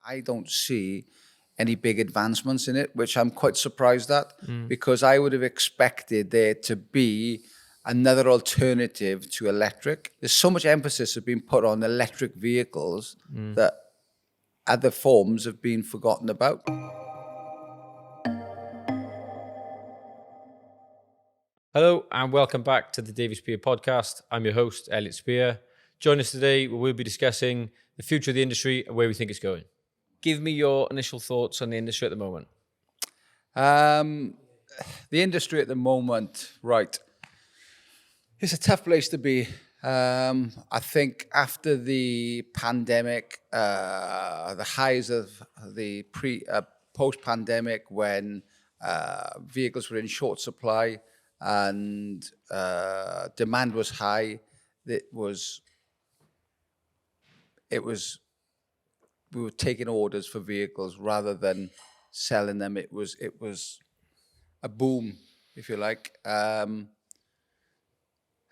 I don't see any big advancements in it, which I'm quite surprised at, because I would have expected there to be another alternative to electric. There's so much emphasis has been put on electric vehicles that other forms have been forgotten about. Hello and welcome back to the David Spear podcast. I'm your host, Elliot Spear. Join us today where we'll be discussing the future of the industry and where we think it's going. Give me your initial thoughts on the industry at the moment. The industry at the moment, right, it's a tough place to be. I think after the pandemic, the highs of the post-pandemic, when vehicles were in short supply and demand was high, we were taking orders for vehicles rather than selling them. It was a boom, if you like.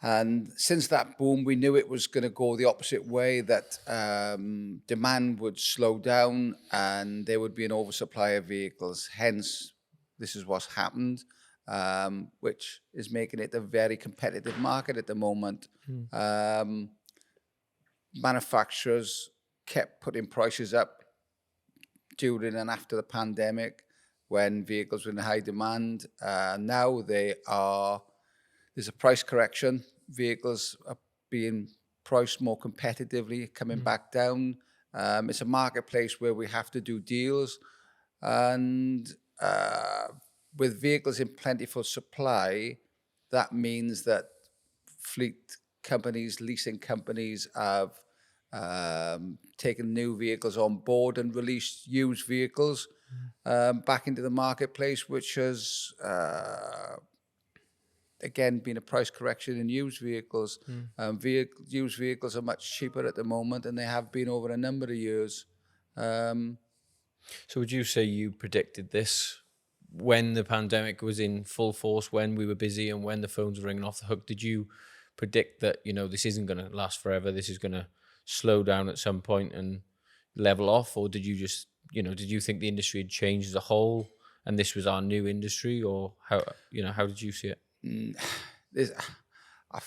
And since that boom, we knew it was going to go the opposite way, that demand would slow down and there would be an oversupply of vehicles. Hence, this is what's happened, which is making it a very competitive market at the moment. Manufacturers kept putting prices up during and after the pandemic when vehicles were in high demand. Now there's a price correction. Vehicles are being priced more competitively, coming back down. It's a marketplace where we have to do deals. And with vehicles in plentiful supply, that means that fleet companies, leasing companies have taken new vehicles on board and released used vehicles back into the marketplace, which has again been a price correction in used vehicles. Used vehicles are much cheaper at the moment than they have been over a number of years. So would you say you predicted this when the pandemic was in full force, when we were busy and when the phones were ringing off the hook? Did you predict that, this isn't going to last forever, this is going to slow down at some point and level off? Or did you just, did you think the industry had changed as a whole and this was our new industry? Or how did you see it? I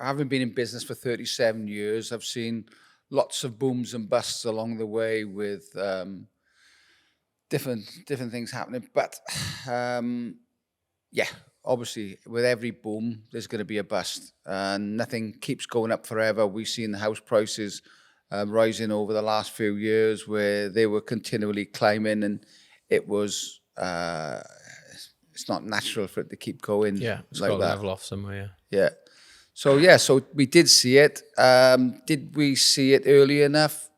haven't been in business for 37 years. I've seen lots of booms and busts along the way with different things happening. But obviously with every boom, there's going to be a bust, and nothing keeps going up forever. We've seen the house prices rising over the last few years, where they were continually climbing, and it was it's not natural for it to keep going. Yeah, it's like got to that. level off somewhere. Yeah. So we did see it. Did we see it early enough?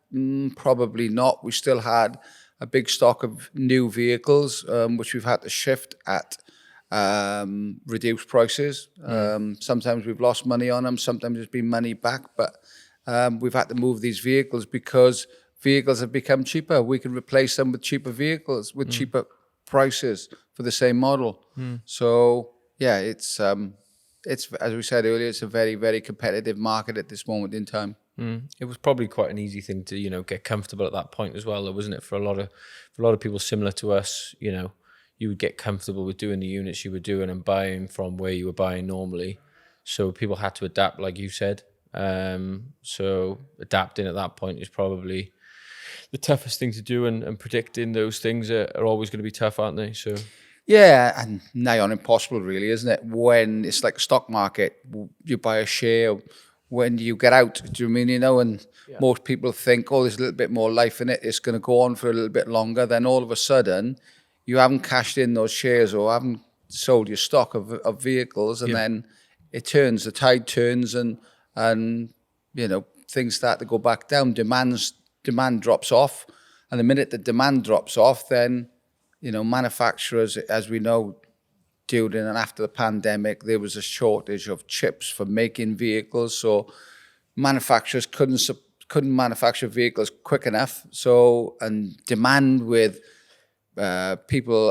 Probably not. We still had a big stock of new vehicles, which we've had to shift at reduced prices. Sometimes we've lost money on them. Sometimes there's been money back, but we've had to move these vehicles because vehicles have become cheaper. We can replace them with cheaper vehicles with cheaper prices for the same model. So yeah, it's as we said earlier, it's a very, very competitive market at this moment in time. It was probably quite an easy thing to get comfortable at that point as well, wasn't it? For a lot of people similar to us, you would get comfortable with doing the units you were doing and buying from where you were buying normally. So people had to adapt, like you said. So adapting at that point is probably the toughest thing to do, and predicting those things are always going to be tough, aren't they? So yeah, and nigh on impossible, really, isn't it? When it's like a stock market, you buy a share. When you get out, do you mean, and most people think, oh, there's a little bit more life in it, it's going to go on for a little bit longer. Then all of a sudden, you haven't cashed in those shares or haven't sold your stock of vehicles, and then the tide turns, and things start to go back down. Demand drops off, and the minute the demand drops off, then manufacturers, as we know, during and after the pandemic, there was a shortage of chips for making vehicles, so manufacturers couldn't manufacture vehicles quick enough. So, and demand with people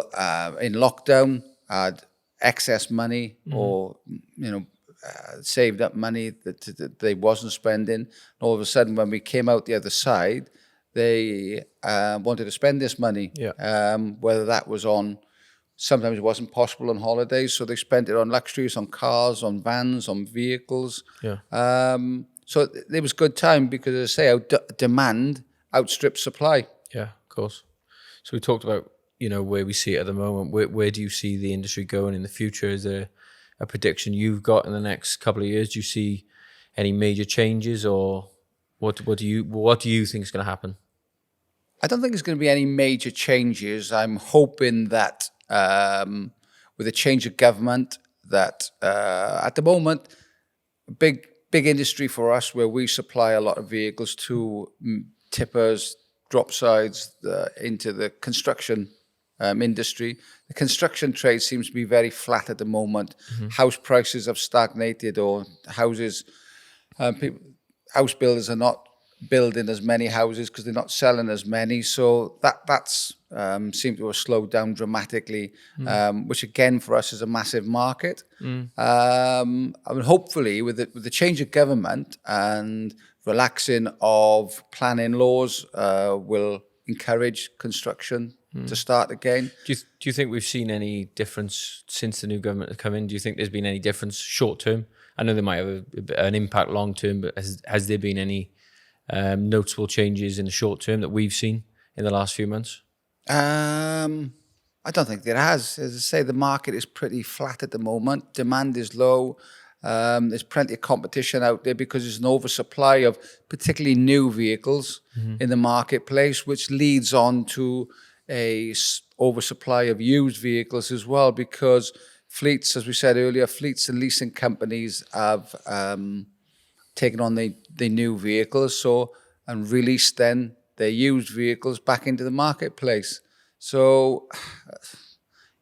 in lockdown had excess money, or saved up money that they wasn't spending. And all of a sudden, when we came out the other side, they wanted to spend this money. Yeah. Whether that was on, sometimes it wasn't possible on holidays, so they spent it on luxuries, on cars, on vans, on vehicles. Yeah. So it was good time because, as I say, demand outstrips supply. Yeah, of course. So we talked about, where we see it at the moment. Where do you see the industry going in the future? Is there a prediction you've got in the next couple of years? Do you see any major changes, or what do you think is going to happen? I don't think there's going to be any major changes. I'm hoping that with a change of government, that at the moment, big industry for us where we supply a lot of vehicles to tippers, drop sides, into the construction industry. The construction trade seems to be very flat at the moment. Mm-hmm. House prices have stagnated, or house builders are not building as many houses because they're not selling as many. So that's seemed to have slowed down dramatically, which again for us is a massive market. I mean, hopefully with the change of government and relaxing of planning laws will encourage construction to start again. Do you think we've seen any difference since the new government has come in? Do you think there's been any difference short term? I know they might have an impact long term, but has there been any noticeable changes in the short term that we've seen in the last few months? I don't think there has. As I say, the market is pretty flat at the moment. Demand is low. There's plenty of competition out there because there's an oversupply of particularly new vehicles in the marketplace, which leads on to a oversupply of used vehicles as well, because fleets, as we said earlier, fleets and leasing companies have taken on the new vehicles and released then their used vehicles back into the marketplace. So,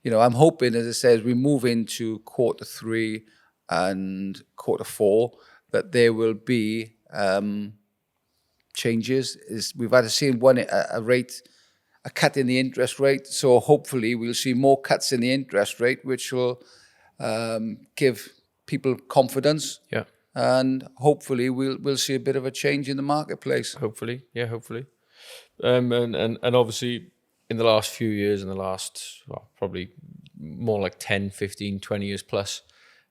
I'm hoping, as I say, as we move into quarter 3 and quarter 4, that there will be changes. We've had to see a cut in the interest rate. So hopefully we'll see more cuts in the interest rate, which will give people confidence. Yeah. And hopefully we'll see a bit of a change in the marketplace. Hopefully. And obviously in the last few years, in the last, probably more like 10, 15, 20 years plus,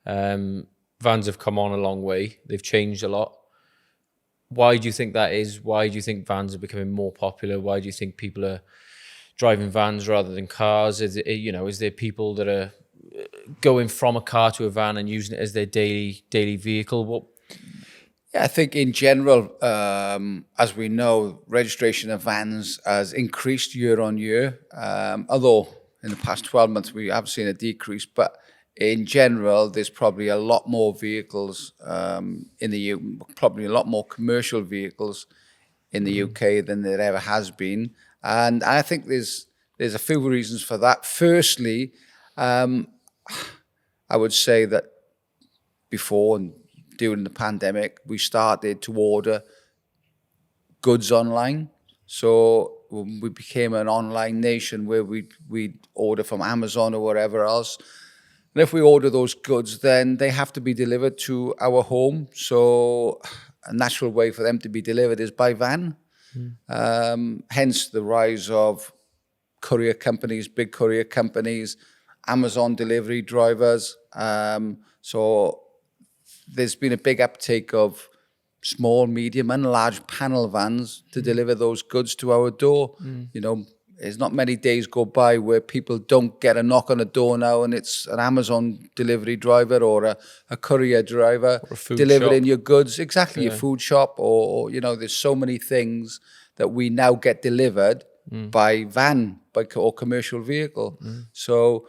vans have come on a long way. They've changed a lot. Why do you think that is? Why do you think vans are becoming more popular? Why do you think people are driving vans rather than cars? Is there people that are going from a car to a van and using it as their daily vehicle? Yeah, I think in general, as we know, registration of vans has increased year on year. Although in the past 12 months we have seen a decrease, but in general, there's probably a lot more vehicles probably a lot more commercial vehicles in the UK than there ever has been, and I think there's a few reasons for that. Firstly, I would say that before and during the pandemic, we started to order goods online. So we became an online nation where we'd order from Amazon or wherever else. And if we order those goods, then they have to be delivered to our home. So a natural way for them to be delivered is by van. Hence the rise of courier companies, big courier companies, Amazon delivery drivers. So there's been a big uptake of small, medium and large panel vans to deliver those goods to our door. There's not many days go by where people don't get a knock on the door now and it's an Amazon delivery driver or a courier driver delivering your goods. Exactly, your food shop or there's so many things that we now get delivered by van, or commercial vehicle. So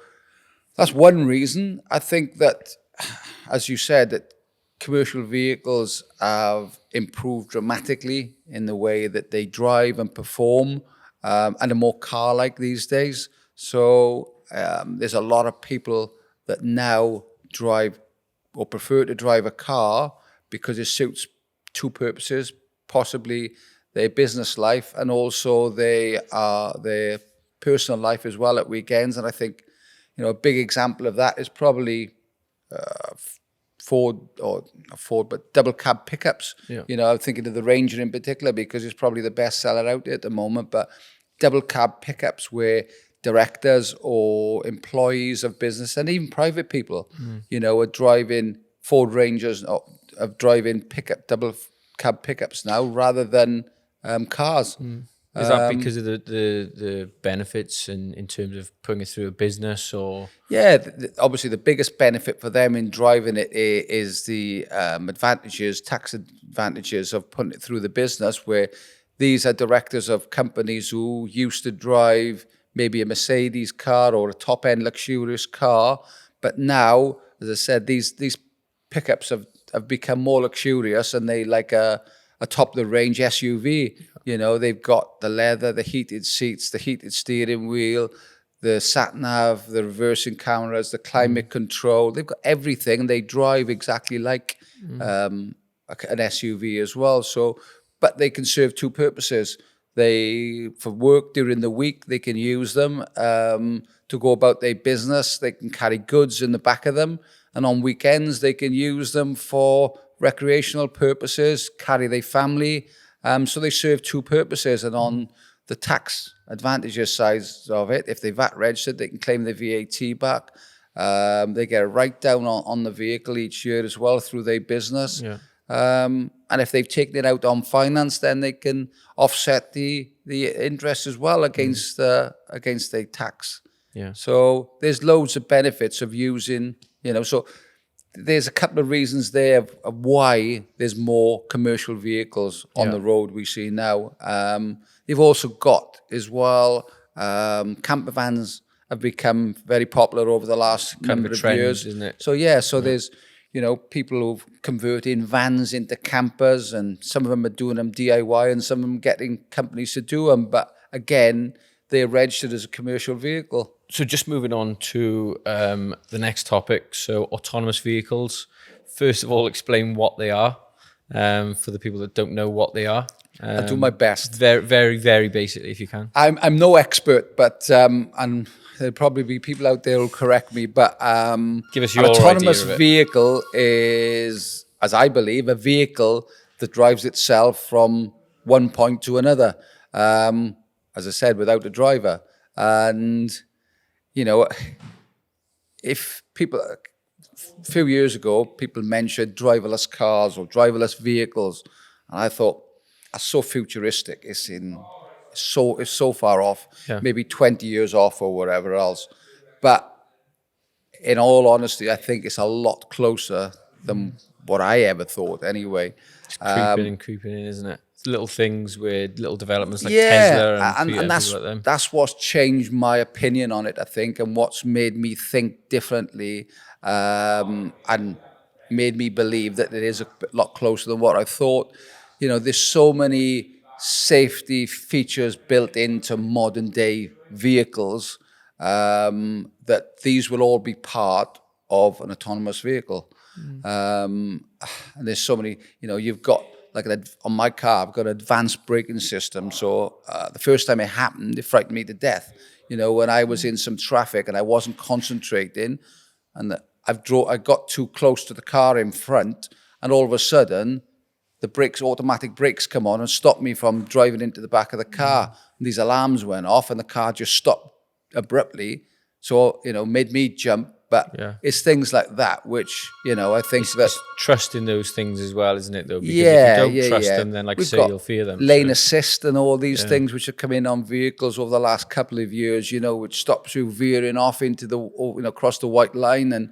that's one reason. I think that, as you said, that commercial vehicles have improved dramatically in the way that they drive and perform. And are more car-like these days. So there's a lot of people that now drive or prefer to drive a car because it suits two purposes, possibly their business life and also their personal life as well at weekends. And I think, a big example of that is probably Ford, or not Ford, but double cab pickups. Yeah. You know, I'm thinking of the Ranger in particular because it's probably the best seller out there at the moment. But double cab pickups where directors or employees of business and even private people, you know, are driving Ford Rangers, or are driving double cab pickups now rather than cars. Is that because of the benefits in terms of putting it through a business, or? Yeah, obviously the biggest benefit for them in driving it is the tax advantages of putting it through the business, where these are directors of companies who used to drive maybe a Mercedes car or a top-end luxurious car, but now, as I said, these pickups have become more luxurious, and they like a top-of-the-range SUV. You know, they've got the leather, the heated seats, the heated steering wheel, the sat-nav, the reversing cameras, the climate control. They've got everything. They drive exactly like an SUV as well. So, but they can serve two purposes. For work during the week, they can use them to go about their business. They can carry goods in the back of them. And on weekends, they can use them for recreational purposes, carry their family. So they serve two purposes. And on the tax advantages side of it, if they're VAT registered, they can claim their VAT back. They get a write-down on the vehicle each year as well through their business. Yeah. And if they've taken it out on finance, then they can offset the interest as well against their tax. Yeah. So there's loads of benefits of using, you know, so there's a couple of reasons there of why there's more commercial vehicles on the road we see now. They've also got as well, camper vans have become very popular over the last number of years. Isn't it? So there's, you know, people who've converting vans into campers, and some of them are doing them DIY and some of them getting companies to do them. But again, they're registered as a commercial vehicle. So just moving on to the next topic, so autonomous vehicles. First of all, explain what they are for the people that don't know what they are. I'll do my best. Very, very, very basically, if you can. I'm no expert, but and there'll probably be people out there who'll correct me. But Give us your an autonomous idea of it. vehicle is, as I believe, a vehicle that drives itself from one point to another. As I said, without a driver. And you know, if people, a few years ago, people mentioned driverless cars or driverless vehicles, and I thought, that's so futuristic. It's so far off, maybe 20 years off or whatever else. But in all honesty, I think it's a lot closer than what I ever thought anyway. It's creeping in, isn't it? Little things with little developments like Tesla and people like them. That's what's changed my opinion on it, I think, and what's made me think differently and made me believe that it is a lot closer than what I thought. You know, there's so many safety features built into modern day vehicles that these will all be part of an autonomous vehicle. And there's so many, you know, you've got, like on my car, I've got an advanced braking system. So the first time it happened, it frightened me to death. You know, when I was in some traffic and I wasn't concentrating, and I got too close to the car in front, and all of a sudden, the automatic brakes come on and stop me from driving into the back of the car. And these alarms went off, and the car just stopped abruptly. So, you know, made me jump. But it's things like that which, you know, I think it's trusting those things as well, isn't it, though? Because if you don't trust them, then, like I say, you'll fear them. Lane assist and all these things which have come in on vehicles over the last couple of years, you know, which stops you veering off into across the white line. And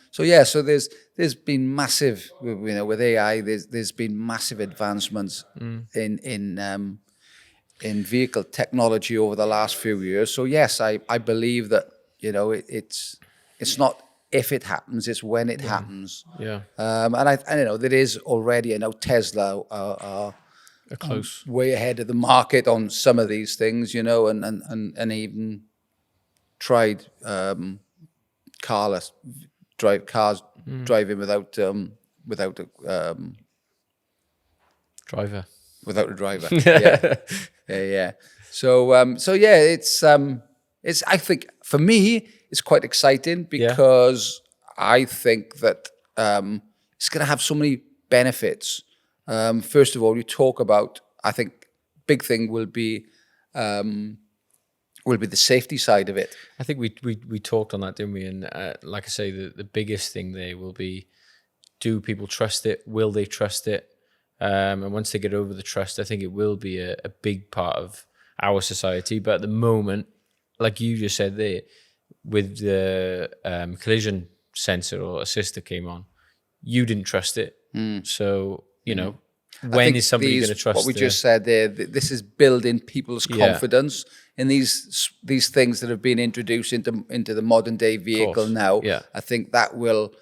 so there's been massive, you know, with AI, there's been massive advancements in vehicle technology over the last few years. So yes, I believe that, you know, it's not if it happens, it's when it happens. Yeah. And I know there is already, I know Tesla are close, way ahead of the market on some of these things, you know, and even tried cars driving without a driver. Without a driver. Yeah. So it's I think for me it's quite exciting because I think that it's going to have so many benefits. First of all, you talk about, I think, big thing will be the safety side of it. I think we talked on that, didn't we? And like I say, the biggest thing there will be, do people trust it? Will they trust it? And once they get over the trust, I think it will be a big part of our society. But at the moment, like you just said there, with the collision sensor or assist came on, you didn't trust it. So, you know, when is somebody going to trust what we just said there? This is building people's confidence in these things that have been introduced into the modern day vehicle now. Yeah. I think that will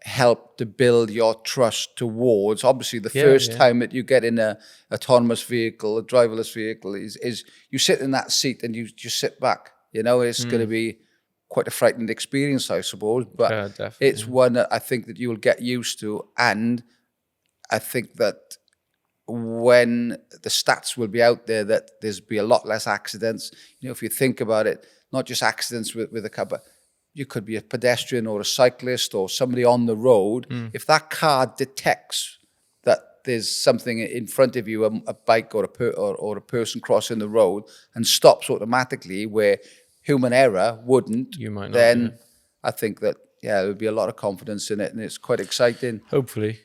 help to build your trust towards, obviously, the first time that you get in a autonomous vehicle, a driverless vehicle, is you sit in that seat and you just sit back. You know, it's going to be quite a frightening experience, I suppose, but it's one that I think that you will get used to. And I think that when the stats will be out there, that there's be a lot less accidents. You know, if you think about it, not just accidents with a car, but you could be a pedestrian or a cyclist or somebody on the road. If that car detects that there's something in front of you, a bike or a person crossing the road, and stops automatically where human error wouldn't, you might not, then I think that, there would be a lot of confidence in it, and it's quite exciting. Hopefully.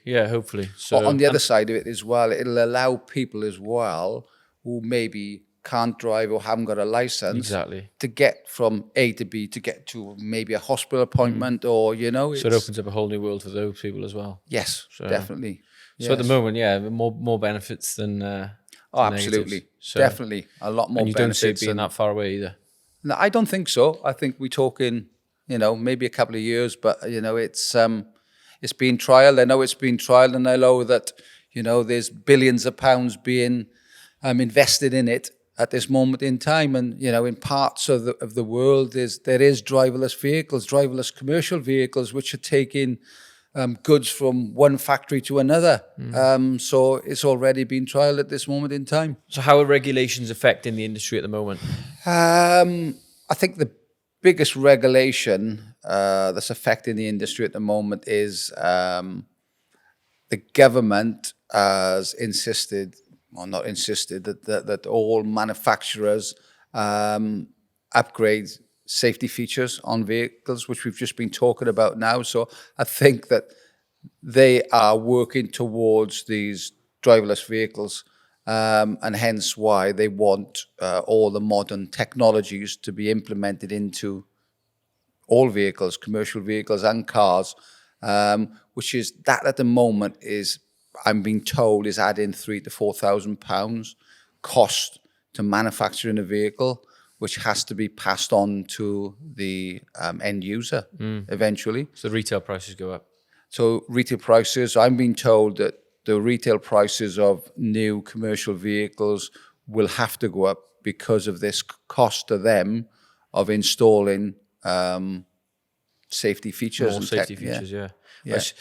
So But on the other side of it as well, it'll allow people as well who maybe can't drive or haven't got a license to get from A to B, to get to maybe a hospital appointment, or, you know. So it opens up a whole new world for those people as well. Yes, definitely. So at the moment, more benefits than absolutely. So, definitely. A lot more benefits. And you don't see it being that far away either. No, I don't think so. I think we're talking, you know, maybe a couple of years, but, you know, it's been trialed. I know it's been trialed, and I know that, you know, there's billions of pounds being invested in it at this moment in time. And, you know, in parts of the world, there is driverless vehicles, driverless commercial vehicles, which are taking goods from one factory to another. So it's already been trialed at this moment in time. So how are regulations affecting the industry at the moment? I think the biggest regulation that's affecting the industry at the moment is the government has insisted, or not insisted, that all manufacturers upgrade safety features on vehicles, which we've just been talking about now. So I think that they are working towards these driverless vehicles, and hence why they want all the modern technologies to be implemented into all vehicles, commercial vehicles and cars, which is that at the moment is, I'm being told, is adding £3,000 to £4,000 cost to manufacturing a vehicle, which has to be passed on to the end user eventually. So the retail prices go up. So retail prices, I'm being told that the retail prices of new commercial vehicles will have to go up because of this cost to them of installing safety features. More safety features, yeah. Which,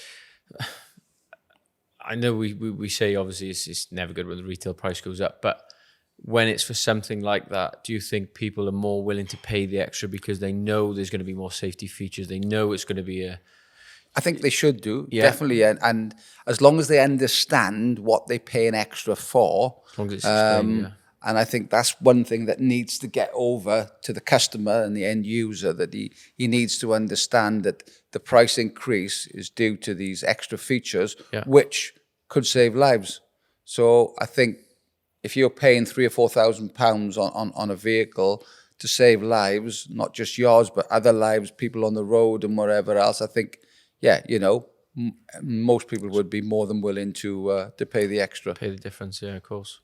I know we say obviously it's never good when the retail price goes up, but when it's for something like that, do you think people are more willing to pay the extra because they know there's going to be more safety features? They know it's going to be I think they should do, definitely. And as long as they understand what they pay an extra for. As long as it's explained, And I think that's one thing that needs to get over to the customer and the end user, that he needs to understand that the price increase is due to these extra features, which could save lives. So I think if you're paying £3,000 or £4,000 on a vehicle to save lives, not just yours, but other lives, people on the road and wherever else, I think, you know, most people would be more than willing to pay the extra. Pay the difference, of course.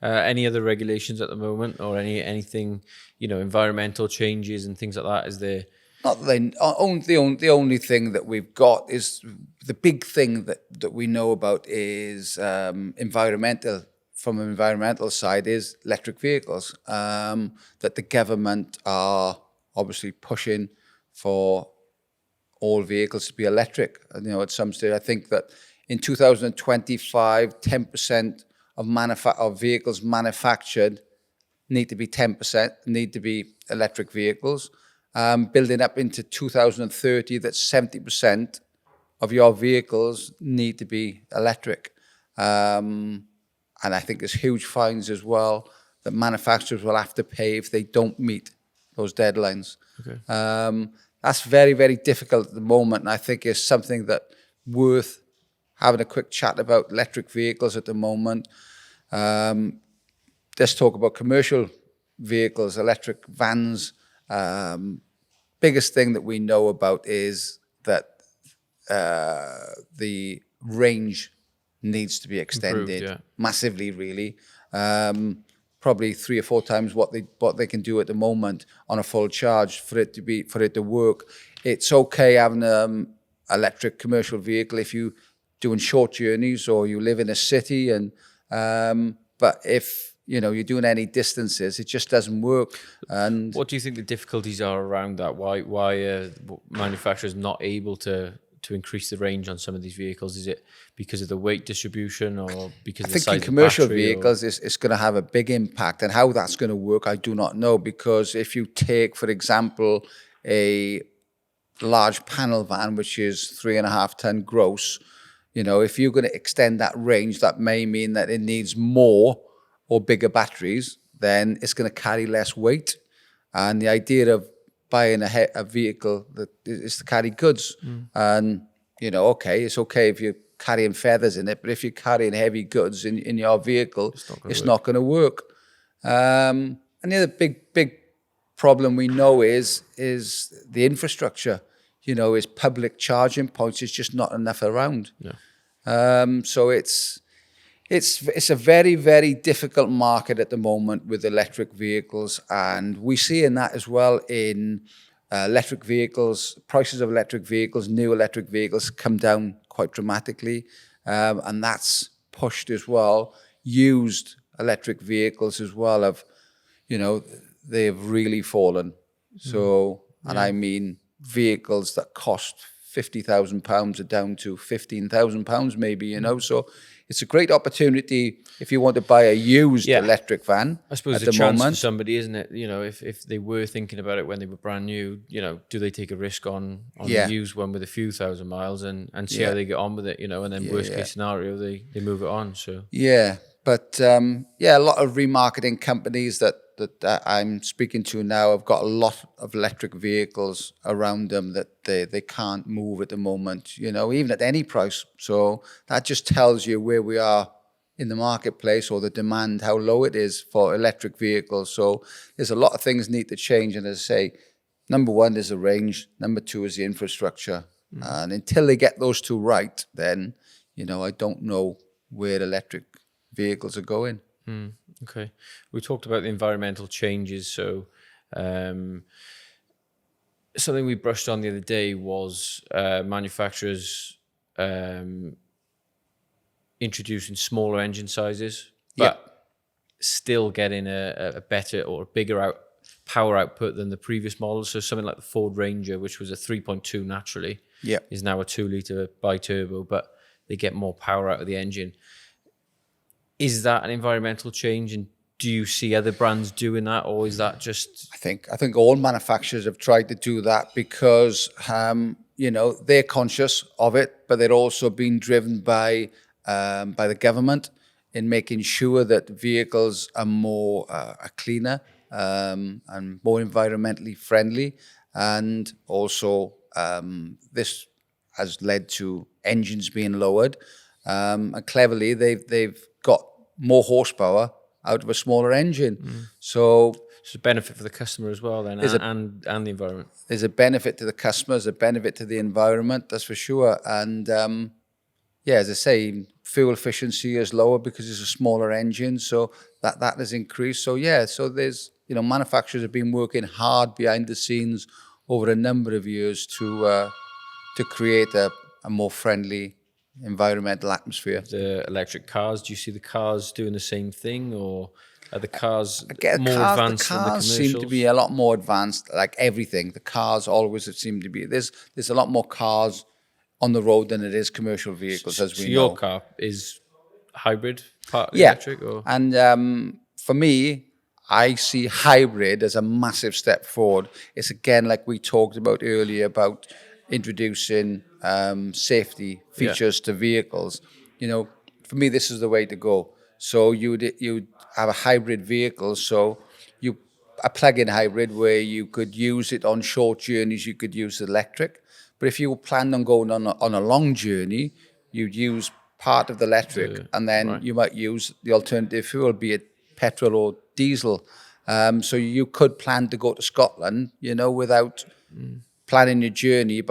Any other regulations at the moment, or anything, you know, environmental changes and things like that? Is there? Not the only thing that we've got is the big thing that we know about is environmental. From an environmental side, is electric vehicles. That the government are obviously pushing for all vehicles to be electric. You know, at some stage, I think that in 2025, 10% of vehicles manufactured need to be electric vehicles. Building up into 2030, that's 70% of your vehicles need to be electric. And I think there's huge fines as well that manufacturers will have to pay if they don't meet those deadlines. Okay. That's very, very difficult at the moment, and I think it's something that worth having a quick chat about electric vehicles at the moment. Let's talk about commercial vehicles, electric vans. Biggest thing that we know about is that the range needs to be extended massively, really. Probably 3 or 4 times what they can do at the moment on a full charge for it to work. It's okay having electric commercial vehicle if you doing short journeys or you live in a city, and but if you're doing any distances, it just doesn't work. And what do you think the difficulties are around that? Why are manufacturers not able to increase the range on some of these vehicles? Is it because of the weight distribution, or because of the size of the battery? I think in commercial vehicles, it's going to have a big impact, and how that's going to work, I do not know. Because if you take, for example, a large panel van, which is 3.5 ton gross, if you're going to extend that range, that may mean that it needs more or bigger batteries, then it's going to carry less weight. And the idea of buying a vehicle that is to carry goods. And, okay, it's okay if you're carrying feathers in it, but if you're carrying heavy goods in your vehicle, it's not going to work. And the other big problem we know is the infrastructure. Is public charging points. It's just not enough around. So it's a very, very difficult market at the moment with electric vehicles, and we see in that as well in electric vehicles. Prices of electric vehicles, new electric vehicles, come down quite dramatically, and that's pushed as well. Used electric vehicles as well they've really fallen. So, and I mean vehicles that cost £50,000 are down to £15,000 maybe. So it's a great opportunity if you want to buy a used electric van. I suppose at it's a the chance moment. for somebody, isn't it? If they were thinking about it when they were brand new, do they take a risk on a used one with a few thousand miles and see how they get on with it, and then worst case scenario, they move it on. So but a lot of remarketing companies that I'm speaking to now have got a lot of electric vehicles around them that they can't move at the moment, even at any price. So that just tells you where we are in the marketplace, or the demand, how low it is for electric vehicles. So there's a lot of things need to change. And as I say, number one is the range. Number two is the infrastructure. And until they get those two right, then, I don't know where electric vehicles are going. Okay. We talked about the environmental changes. So something we brushed on the other day was manufacturers introducing smaller engine sizes, but still getting a better or a bigger power output than the previous models. So something like the Ford Ranger, which was a 3.2 naturally, is now a 2-litre bi-turbo, but they get more power out of the engine. Is that an environmental change, and do you see other brands doing that, or is that just? I think all manufacturers have tried to do that because they're conscious of it, but they're also being driven by the government in making sure that vehicles are more cleaner and more environmentally friendly, and also this has led to engines being lowered. And cleverly, they've got more horsepower out of a smaller engine. So it's a benefit for the customer as well, then, and the environment. There's a benefit to the customers, a benefit to the environment, that's for sure. And as I say, fuel efficiency is lower because it's a smaller engine, so that has increased. So so there's manufacturers have been working hard behind the scenes over a number of years to create a more friendly environmental atmosphere. The electric cars, do you see the cars doing the same thing, or are the cars more advanced than the commercials? Seem to be a lot more advanced, like everything. The cars always seem to be. There's a lot more cars on the road than it is commercial vehicles, as we know. Your car is hybrid, partly electric? Or? And for me, I see hybrid as a massive step forward. It's again, like we talked about earlier, about introducing safety features to vehicles, for me, this is the way to go. So you'd have a hybrid vehicle. So a plug-in hybrid where you could use it on short journeys. You could use electric, but if you planned on going on a long journey, you'd use part of the electric, and then you might use the alternative fuel, be it petrol or diesel. So you could plan to go to Scotland, without planning your journey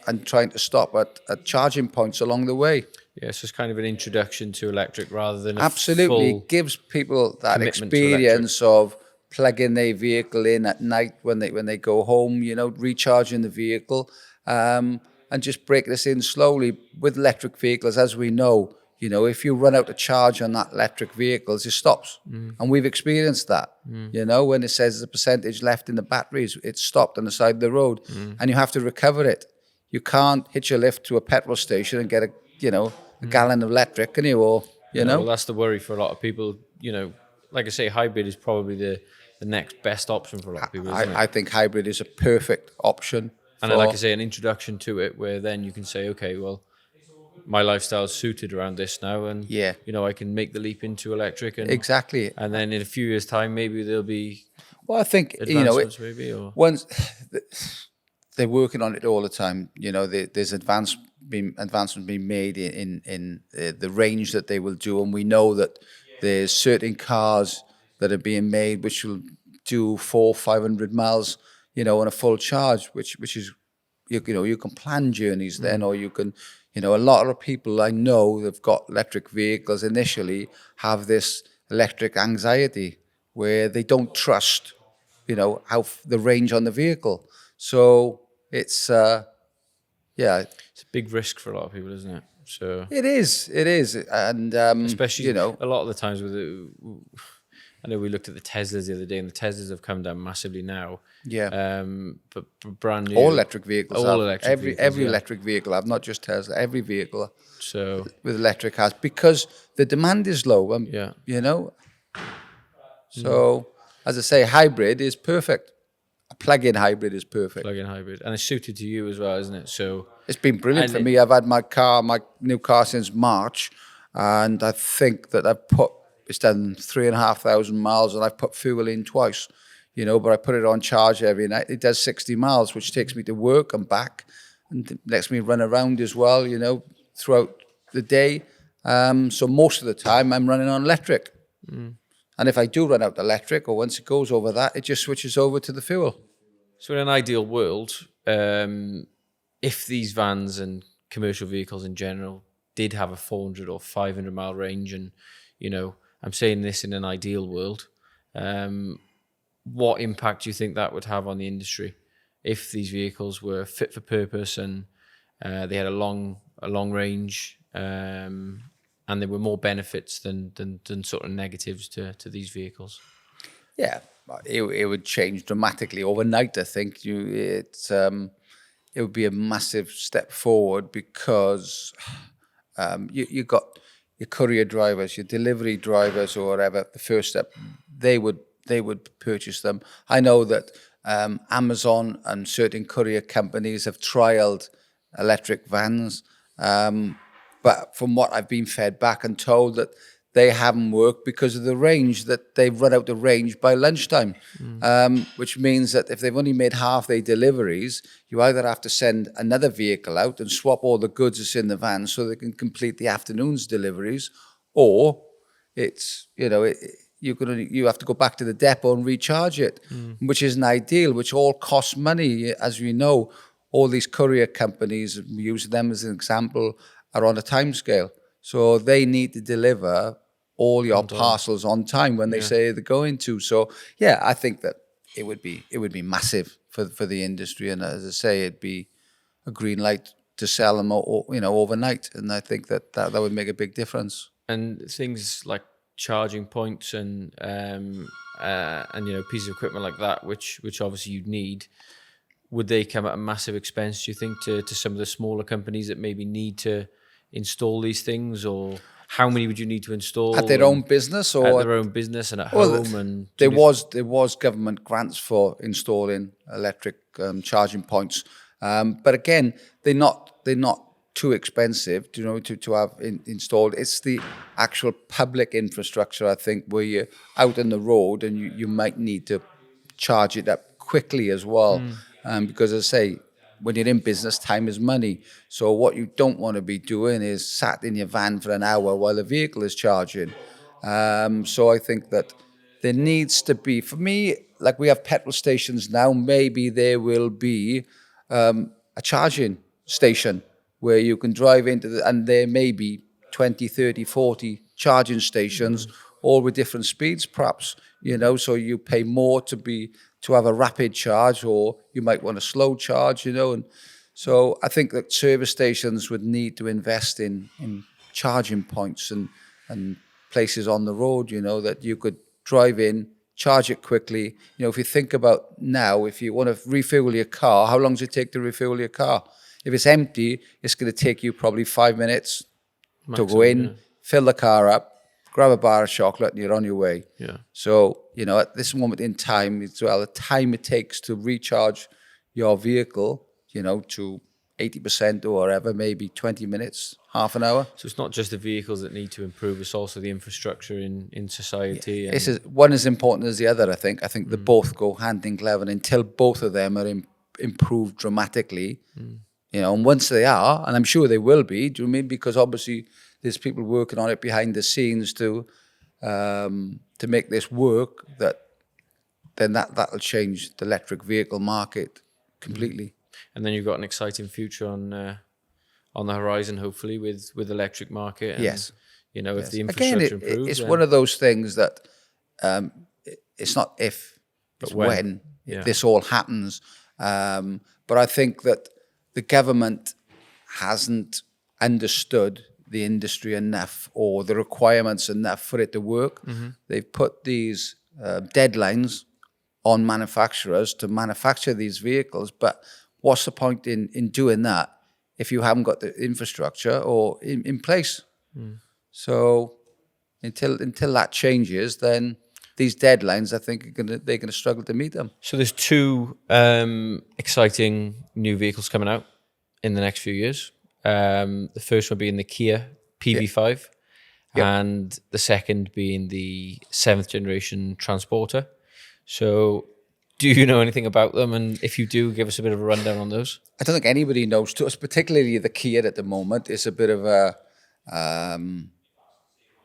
and trying to stop at charging points along the way. Yeah, so it's kind of an introduction to electric rather than absolutely. It gives people that experience of plugging their vehicle in at night when they go home, recharging the vehicle, and just break this in slowly. With electric vehicles, as we know, if you run out of charge on that electric vehicles, it stops. And we've experienced that. When it says the percentage left in the batteries, it's stopped on the side of the road, and you have to recover it. You can't hitch a lift to a petrol station and get a gallon of electric, can you? Or well, that's the worry for a lot of people. Like I say, hybrid is probably the next best option for a lot of people. Isn't it? I think hybrid is a perfect option. And like I say, an introduction to it where then you can say, okay, well, my lifestyle is suited around this now, and I can make the leap into electric. And, exactly. And then in a few years' time, maybe there'll be. Well, I think maybe once they're working on it all the time. There's advancements being made in the range that they will do, and we know that there's certain cars that are being made which will do 400-500 miles, on a full charge, which is you can plan journeys then, or you can. A lot of people I know that've got electric vehicles initially have this electric anxiety where they don't trust, how the range on the vehicle. So it's it's a big risk for a lot of people, isn't it? So it is, and especially a lot of the times with I know we looked at the Teslas the other day, and the Teslas have come down massively now. Yeah. But brand new. All electric vehicles. Every electric vehicle have, not just Tesla. Every vehicle. So with electric has, because the demand is low. So as I say, hybrid is perfect. A plug-in hybrid is perfect. Plug-in hybrid, and it's suited to you as well, isn't it? So it's been brilliant for me. I've had my new car since March, and I think that it's done 3,500 miles, and I've put fuel in twice, but I put it on charge every night. It does 60 miles, which takes me to work and back, and lets me run around as well, throughout the day. So most of the time I'm running on electric. And if I do run out electric, or once it goes over that, it just switches over to the fuel. So in an ideal world, if these vans and commercial vehicles in general did have a 400 or 500 mile range, and, I'm saying this in an ideal world, what impact do you think that would have on the industry if these vehicles were fit for purpose and they had a long range, and there were more benefits than sort of negatives to these vehicles? Yeah, it would change dramatically overnight. I think it would be a massive step forward, because you got your courier drivers, your delivery drivers, or whatever. The first step, they would purchase them. I know that Amazon and certain courier companies have trialed electric vans, but from what I've been fed back and told, that they haven't worked because of the range, that they've run out of range by lunchtime, which means that if they've only made half their deliveries, you either have to send another vehicle out and swap all the goods that's in the van so they can complete the afternoon's deliveries, or it's, you have to go back to the depot and recharge it, which isn't ideal, which all costs money. As we know, all these courier companies, we use them as an example, are on a time scale. So they need to deliver all your parcels on time when they say they're going to. So yeah, I think that it would be massive for the industry, and as I say, it'd be a green light to sell them, overnight. And I think that would make a big difference. And things like charging points and pieces of equipment like that, which obviously you'd need, would they come at a massive expense, do you think, to some of the smaller companies that maybe need to install these things? Or how many would you need to install at their own business, or at their own business and at home? And there was government grants for installing electric charging points, But again, they're not too expensive, to have installed. It's the actual public infrastructure, I think, where you're out on the road and you might need to charge it up quickly as well. Because as I say, when you're in business, time is money. So what you don't want to be doing is sat in your van for an hour while the vehicle is charging. So I think that there needs to be, for me, like we have petrol stations now, maybe there will be a charging station where you can drive into and there may be 20, 30, 40 charging stations, all with different speeds perhaps, so you pay more to have a rapid charge, or you might want a slow charge, and so I think that service stations would need to invest in charging points and places on the road, that you could drive in, charge it quickly. If you think about now, if you want to refuel your car, how long does it take to refuel your car? If it's empty, it's going to take you probably 5 minutes to go in, fill the car up, grab a bar of chocolate, and you're on your way. Yeah. So, at this moment in time, as well, the time it takes to recharge your vehicle, to 80% or whatever, maybe 20 minutes, half an hour. So it's not just the vehicles that need to improve, it's also the infrastructure in society. Yeah. One is important as the other, I think. I think they both go hand in glove, and until both of them are improved dramatically, and once they are, and I'm sure they will be, do you mean? Because obviously there's people working on it behind the scenes to make this work, then that'll change the electric vehicle market completely. And then you've got an exciting future on the horizon, hopefully, with electric market. And, yes. If the infrastructure improves. It's one of those things that it's not if, it's when this all happens. But I think that the government hasn't understood the industry enough or the requirements enough for it to work. They've put these deadlines on manufacturers to manufacture these vehicles, but what's the point in doing that if you haven't got the infrastructure or in place? So until that changes, then these deadlines, I think, they're gonna struggle to meet them. So there's two exciting new vehicles coming out in the next few years. The first one being the Kia PV5, and the second being the 7th generation Transporter. So do you know anything about them? And if you do, give us a bit of a rundown on those. I don't think anybody knows. To us, particularly the Kia at the moment, is a bit of a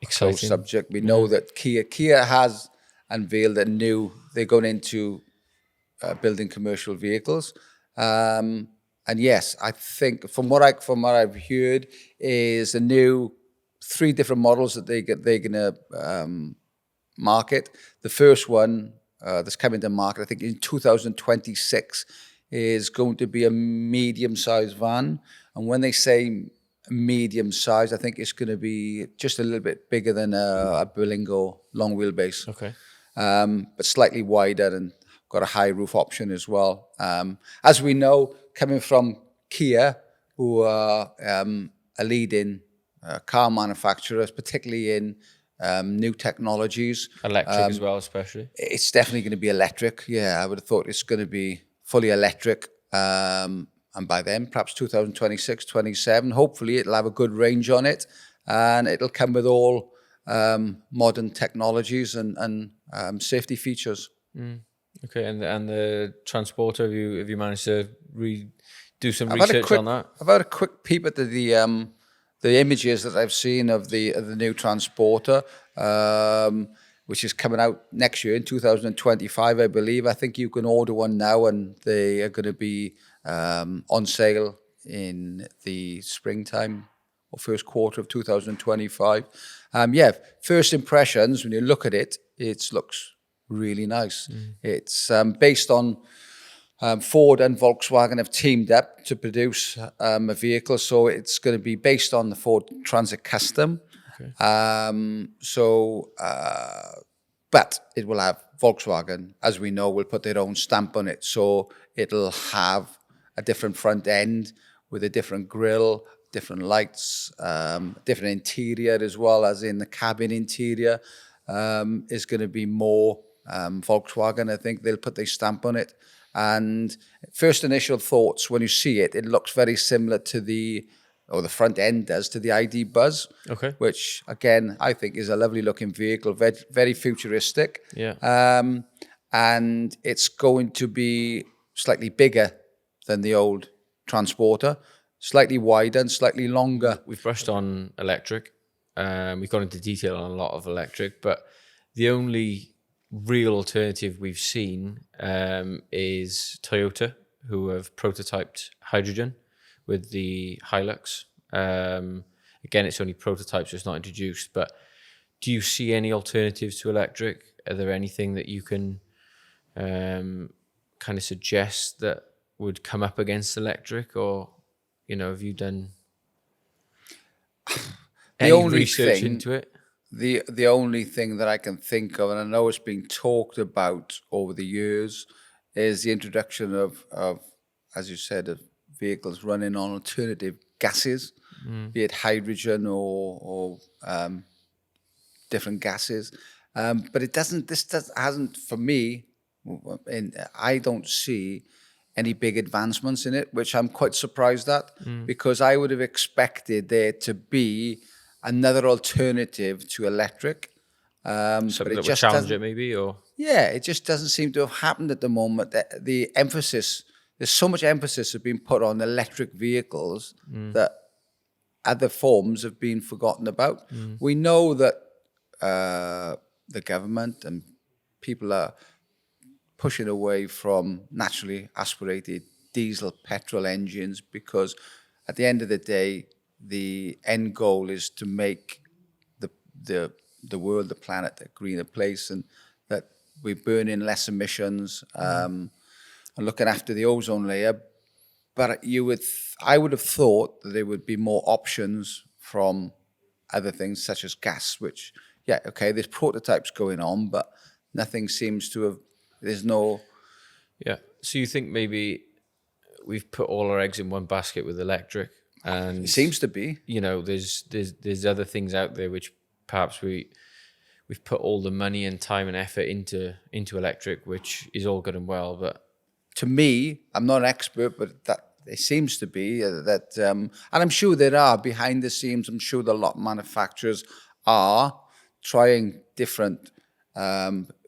exciting subject. We know that Kia has unveiled they're going into building commercial vehicles. And yes, I think from what I've heard is a new 3 different models that they're going to market. The first one that's coming to market, I think in 2026, is going to be a medium-sized van. And when they say medium-sized, I think it's going to be just a little bit bigger than a Berlingo long wheelbase. Okay. But slightly wider and got a high roof option as well. As we know, coming from Kia, who are a leading car manufacturers, particularly in new technologies. Electric as well, especially. It's definitely going to be electric. Yeah, I would have thought it's going to be fully electric. And by then, perhaps 2026, 27, hopefully it'll have a good range on it. And it'll come with all modern technologies and safety features. Okay, and the Transporter, have you managed to do some research on that? I've had a quick peep at the images that I've seen of the new Transporter, which is coming out next year in 2025, I believe. I think you can order one now, and they are going to be on sale in the springtime or first quarter of 2025. First impressions, when you look at it, it looks really nice. It's based on Ford and Volkswagen have teamed up to produce a vehicle, so it's going to be based on the Ford Transit Custom. Okay. But it will have Volkswagen, as we know, will put their own stamp on it. So it'll have a different front end with a different grille, different lights, different interior as well, as in the cabin interior is going to be more Volkswagen, I think they'll put their stamp on it. And first initial thoughts when you see it, it looks very similar to the front end does to the ID Buzz. Okay. Which again I think is a lovely looking vehicle, very, very futuristic. Yeah. And it's going to be slightly bigger than the old Transporter, slightly wider and slightly longer. We've brushed on electric. We've gone into detail on a lot of electric, but the only real alternative we've seen is Toyota, who have prototyped hydrogen with the Hilux. Again, it's only prototypes, so it's not introduced. But do you see any alternatives to electric? Are there anything that you can kind of suggest that would come up against electric, or have you done any research into it? The only thing that I can think of, and I know it's been talked about over the years, is the introduction of as you said, of vehicles running on alternative gases, be it hydrogen or different gases. But it doesn't. Hasn't for me. I don't see any big advancements in it, which I'm quite surprised at, because I would have expected there to be another alternative to electric. Something that would challenge it, maybe, or it just doesn't seem to have happened at the moment. The emphasis, there's so much emphasis has been put on electric vehicles that other forms have been forgotten about. We know that the government and people are pushing away from naturally aspirated diesel petrol engines, because at the end of the day, the end goal is to make the world, the planet, a greener place, and that we burn in less emissions and looking after the ozone layer. But I would have thought that there would be more options from other things such as gas, which, there's prototypes going on, but nothing seems to have, there's no... Yeah. So you think maybe we've put all our eggs in one basket with electric, and it seems to be. There's other things out there which perhaps we've put all the money and time and effort into electric, which is all good and well, but to me, I'm not an expert, but that it seems to be that, and I'm sure there are behind the scenes. I'm sure that a lot of manufacturers are trying different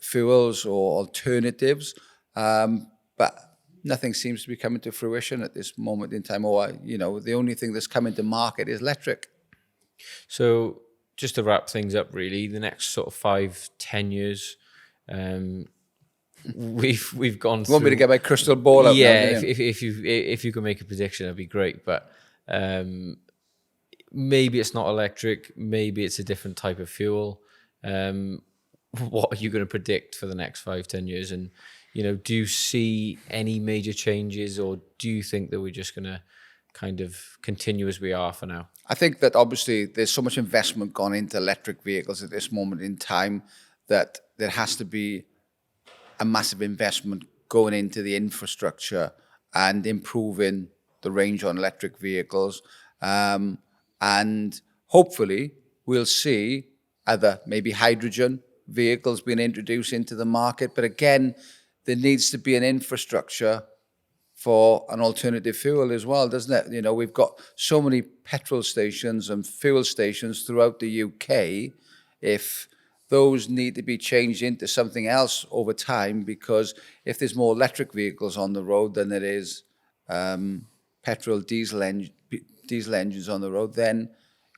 fuels or alternatives, but nothing seems to be coming to fruition at this moment in time. Or the only thing that's coming to market is electric. So just to wrap things up, really, the next sort of 5-10 years. We've gone through... You want me to get my crystal ball out? Yeah, if you can make a prediction, that'd be great. But maybe it's not electric, maybe it's a different type of fuel. What are you going to predict for the next 5-10 years? And do you see any major changes, or do you think that we're just going to kind of continue as we are for now? I think that obviously there's so much investment gone into electric vehicles at this moment in time that there has to be a massive investment going into the infrastructure and improving the range on electric vehicles. And hopefully we'll see other maybe hydrogen vehicles being introduced into the market. But again, there needs to be an infrastructure for an alternative fuel as well, doesn't it? We've got so many petrol stations and fuel stations throughout the UK. If those need to be changed into something else over time, because if there's more electric vehicles on the road than there is petrol, diesel engines on the road, then,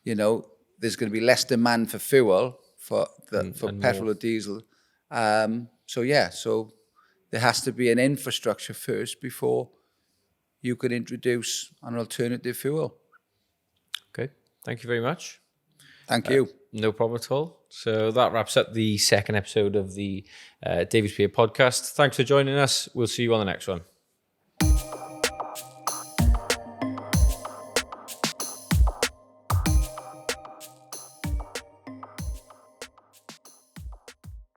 there's going to be less demand for fuel for petrol more. or diesel. So there has to be an infrastructure first before you could introduce an alternative fuel. Okay, thank you very much. Thank you. No problem at all. So that wraps up the second episode of the Davies Beer podcast. Thanks for joining us. We'll see you on the next one.